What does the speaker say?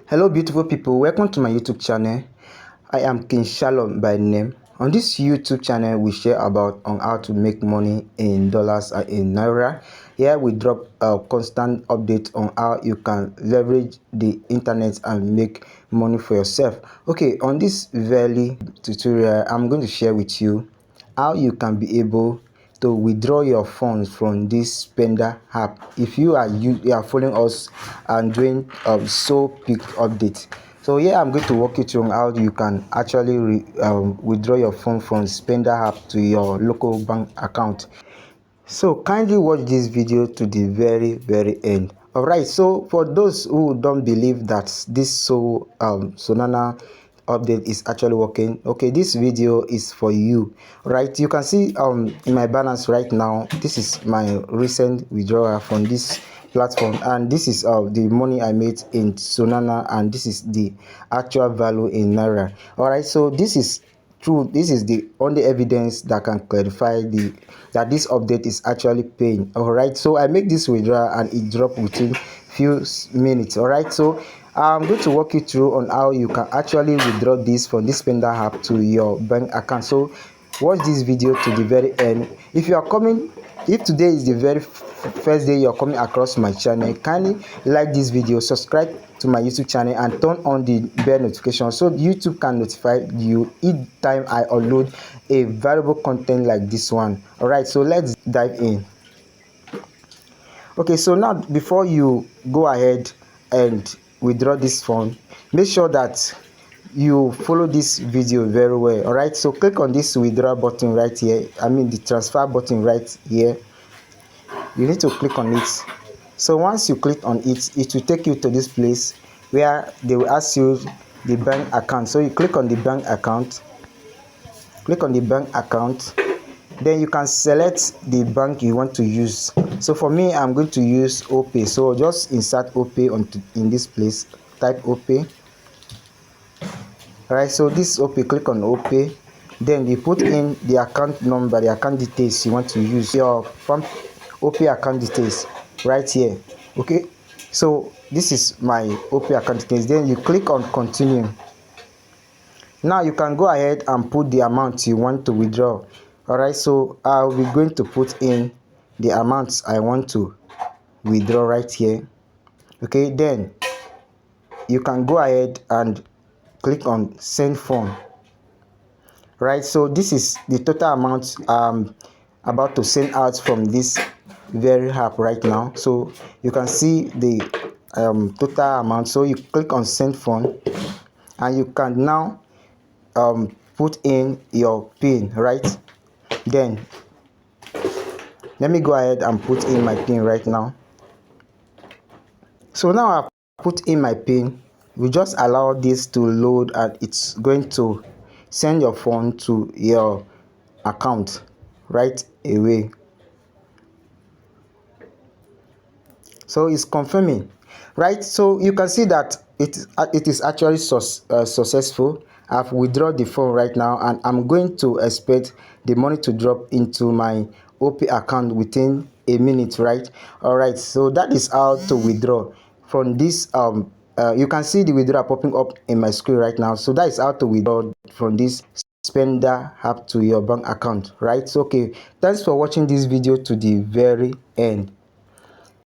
Hello beautiful people, welcome to my YouTube channel. I am King Shalom by name. On this YouTube channel we share about on how to make money in dollars and in naira. Here we drop a constant update on how you can leverage the internet and make money for yourself. Okay, on this very tutorial I'm going to share with you how you can be able to withdraw your funds from this Spenda app. If you are following us and doing Solpick update, so here I'm going to walk you through how you can actually withdraw your funds from Spenda app to your local bank account. So kindly watch this video to the very end. Alright, so for those who don't believe that this Solana update is actually working, okay, this video is for you. Right, you can see in my balance right now, this is my recent withdrawal from this platform, and this is the money I made in Solana, and this is the actual value in naira. Alright, so this is true. This is the only evidence that can clarify that this update is actually paying. All right, so I make this withdrawal and it dropped within few minutes. All right, so I'm going to walk you through on how you can actually withdraw this from this Spenda app to your bank account. So watch this video to the very end. If today is the very first day you're coming across my channel, kindly like this video, subscribe to my YouTube channel and turn on the bell notification so YouTube can notify you each time I upload a valuable content like this one. All right, so let's dive in. Okay, so now before you go ahead and withdraw this fund, make sure that you follow this video very well. All right, so click on this withdraw button right here, the transfer button right here. You need to click on it. So once you click on it, it will take you to this place where they will ask you the bank account. So you click on the bank account, then you can select the bank you want to use. So for me, I'm going to use OPay. So just insert OPay in this place, type OPay. All right, so this OPay, click on OPay, then you put in the account number, the account details you want to use, your OPay account details right here. Okay, so this is my OPay account details. Then you click on continue. Now you can go ahead and put the amount you want to withdraw. All right, so I'll be going to put in the amounts I want to withdraw right here. Okay, then you can go ahead and click on send fund. Right, so this is the total amount I'm about to send out from this very app right now. So you can see the total amount. So you click on send fund and you can now put in your pin. Right, then let me go ahead and put in my pin right now. So now I've put in my pin. We just allow this to load and it's going to send your phone to your account right away. So it's confirming, right? So you can see that it is actually successful. I've withdrawn the phone right now and I'm going to expect the money to drop into my OP account within a minute, right? All right, so that is how to withdraw from this. You can see the withdrawal popping up in my screen right now. So that is how to withdraw from this Spenda app to your bank account, right? So okay, thanks for watching this video to the very end.